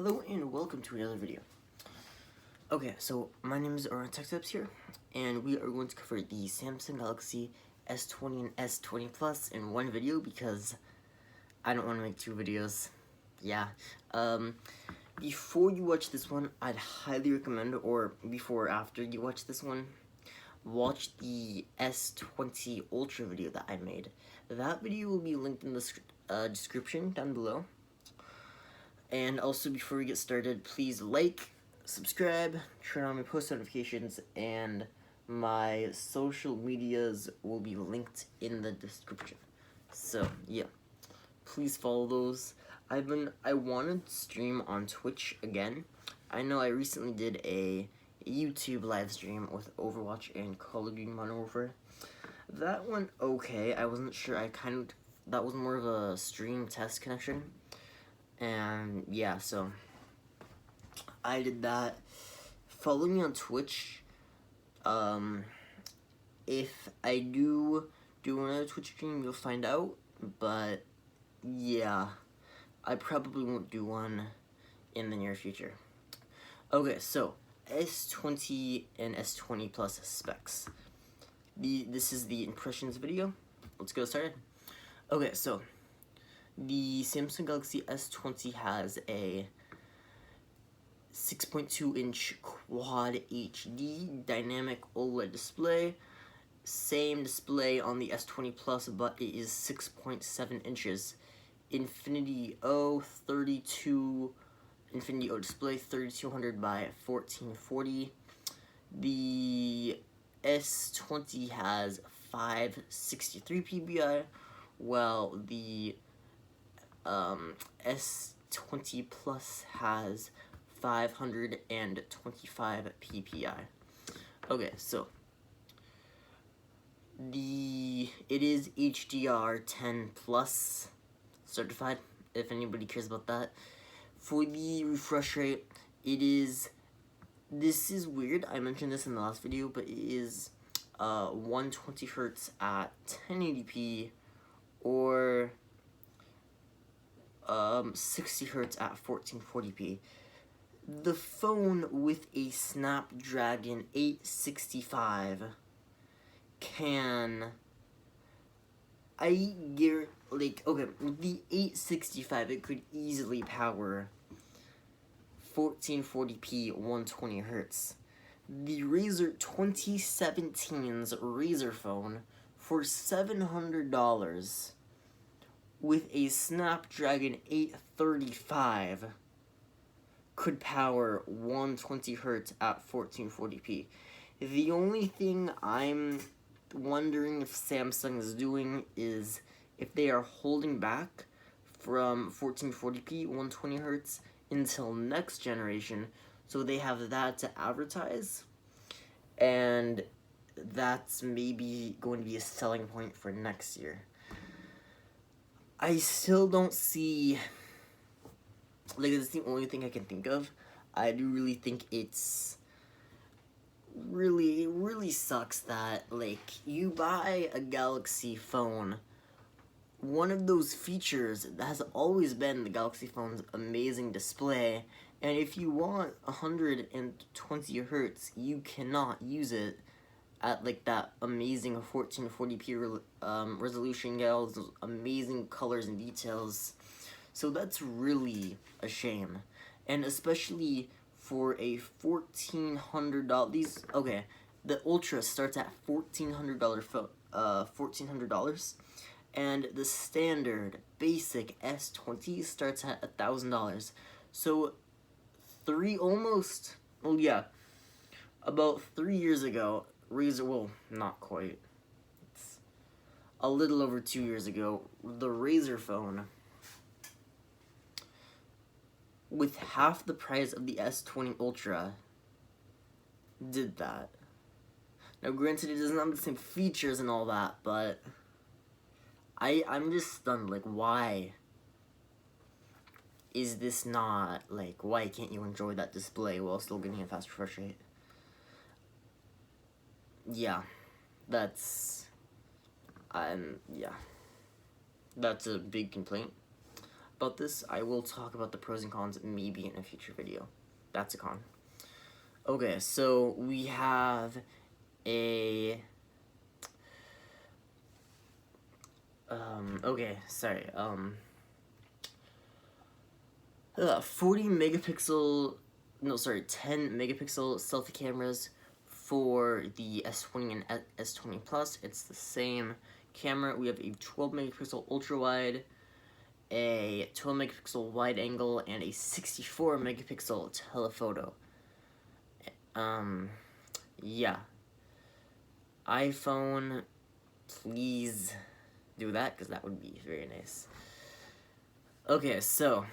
Hello and welcome to another video. Okay, so my name is TechTips here, and we are going to cover the Samsung Galaxy S20 and S20 Plus in one video because I don't want to make two videos. Yeah. Before you watch this one, I'd highly recommend, or before or after you watch this one, watch the S20 Ultra video that I made. That video will be linked in the description down below. And also, before we get started, please like, subscribe, turn on my post notifications, and my social medias will be linked in the description. So, yeah, please follow those. I wanted to stream on Twitch again. I know I recently did a YouTube live stream with Overwatch and Call of Duty Modern Warfare. That went okay. I wasn't sure. That was more of a stream test connection. And yeah, so I did that. Follow me on Twitch. If I do another Twitch stream, you'll find out. But yeah, I probably won't do one in the near future. Okay, so S20 and S20 Plus specs. This is the impressions video. Let's get started. Okay, so the Samsung Galaxy S20 has a 6.2-inch Quad HD dynamic OLED display. Same display on the S20 Plus, but it is 6.7 inches. Infinity O display, 3200 by 1440. The S20 has 563 PBI, while the S20 Plus has 525 PPI. Okay, so it is HDR10 Plus certified, if anybody cares about that. For the refresh rate, this is weird, I mentioned this in the last video, but it is 120 Hz at 1080p, or 60 Hz at 1440p. The phone with a Snapdragon 865 can, with the 865, it could easily power 1440p 120 Hz. The Razer 2017's Razer phone for $700 with a Snapdragon 835 could power 120 Hz at 1440p. The only thing I'm wondering if Samsung is doing is if they are holding back from 1440p 120 Hz until next generation, so they have that to advertise, and that's maybe going to be a selling point for next year. I still don't see, that's the only thing I can think of. I do really think it's it really sucks that, you buy a Galaxy phone, one of those features that has always been the Galaxy phone's amazing display, and if you want 120 Hz, you cannot use it at that amazing 1440p resolution, get all those amazing colors and details. So that's really a shame, and especially for a $1,400. The Ultra starts at $1,400, and the standard basic S20 starts at $1,000. So about 3 years ago, Razer, well, not quite, it's a little over 2 years ago, the Razer phone, with half the price of the S20 Ultra, did that. Now, granted, it doesn't have the same features and all that, but I'm just stunned. Why is this not, why can't you enjoy that display while still getting a fast refresh rate? Yeah, that's a big complaint. about this. I will talk about the pros and cons maybe in a future video. That's a con. Okay, so we have a... 40 megapixel, no, sorry, 10 megapixel selfie cameras for the S20 and S20 Plus. It's the same camera. We have a 12 megapixel ultra wide, a 12 megapixel wide angle, and a 64 megapixel telephoto. Yeah. iPhone, please do that, because that would be very nice. Okay, so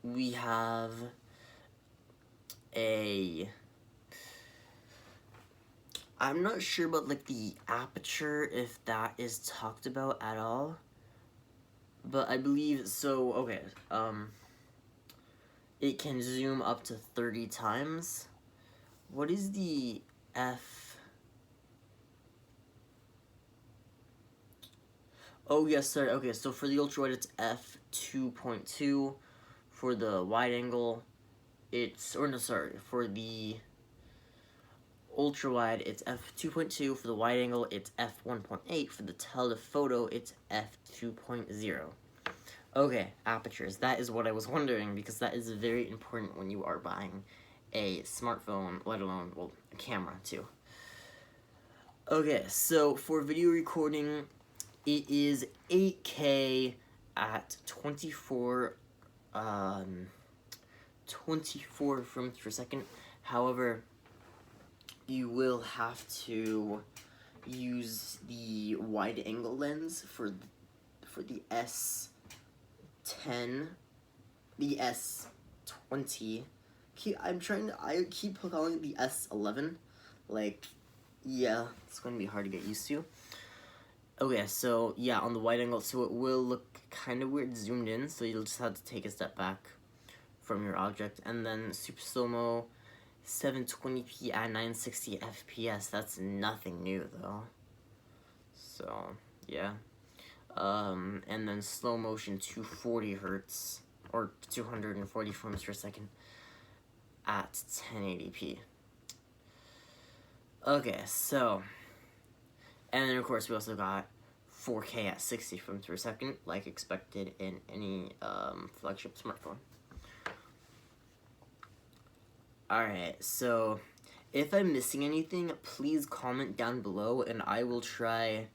we have I'm not sure about like the aperture, if that is talked about at all, but I believe so. Okay, it can zoom up to 30 times. What is the f? Oh yes, sorry. Okay, so for the ultra wide it's f2.2. For the wide angle, it's, or no, sorry, for the ultra wide it's f2.2. For the wide angle it's f1.8. For the telephoto it's f2.0. Okay, apertures. That is what I was wondering, because that is very important when you are buying a smartphone, let alone, well, a camera too. Okay, so for video recording, it is 8K at 24 frames per second. However, you will have to use the wide angle lens for the S10, the S20. I keep calling it the S11. Like, yeah, it's going to be hard to get used to. Okay, so yeah, on the wide angle, so it will look kind of weird zoomed in, so you'll just have to take a step back from your object. And then super slow-mo, 720p at 960 FPS. That's nothing new though. So yeah. And then slow motion 240 hertz or 240 frames per second at 1080p. Okay, so, and then of course we also got 4K at 60 frames per second, like expected in any flagship smartphone. Alright, so if I'm missing anything, please comment down below and I will try.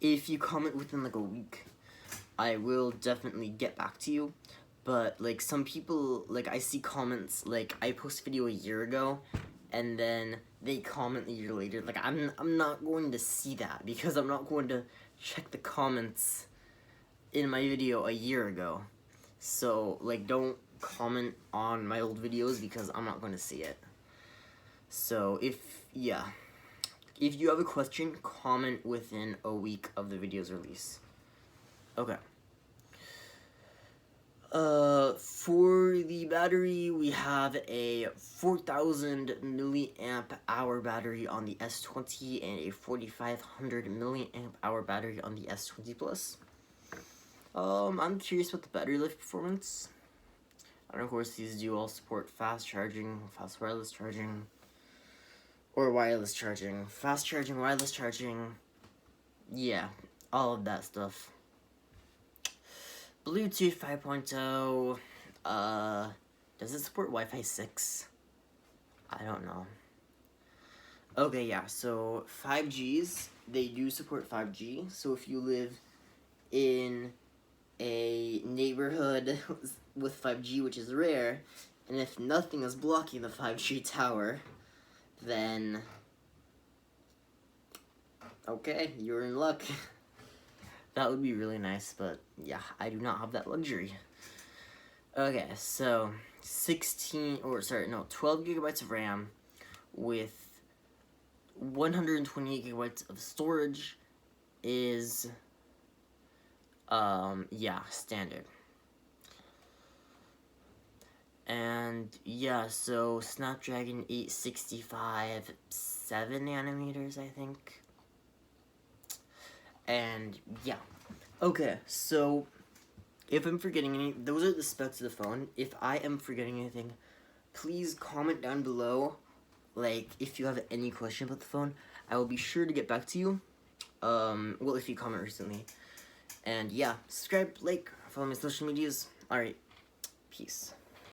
If you comment within like a week, I will definitely get back to you. But like some people, like I see comments, like I post a video a year ago and then they comment a year later. Like I'm not going to see that, because I'm not going to check the comments in my video a year ago. So like don't comment on my old videos, because I'm not going to see it. So if you have a question, comment within a week of the video's release. Okay. For the battery, we have a 4,000 milliamp hour battery on the S20 and a 4,500 milliamp hour battery on the S20 Plus. I'm curious about the battery life performance. And of course, these do all support fast charging, fast wireless charging, or wireless charging, fast charging, wireless charging, yeah, all of that stuff. Bluetooth 5.0, does it support Wi-Fi 6? I don't know. Okay, yeah, so 5Gs, they do support 5G, so if you live in a neighborhood with 5G, which is rare, and if nothing is blocking the 5G tower, then okay, you're in luck. That would be really nice, but yeah, I do not have that luxury. Okay, so 12 gigabytes of RAM with 128 gigabytes of storage is yeah, standard. And yeah, so Snapdragon 865, 7 nanometers, I think. And yeah, Okay, so if I'm forgetting any, those are the specs of the phone. If I am forgetting anything, please comment down below. Like, if you have any question about the phone, I will be sure to get back to you. Well, if you comment recently. And yeah, subscribe, like, follow my social medias. Alright, peace.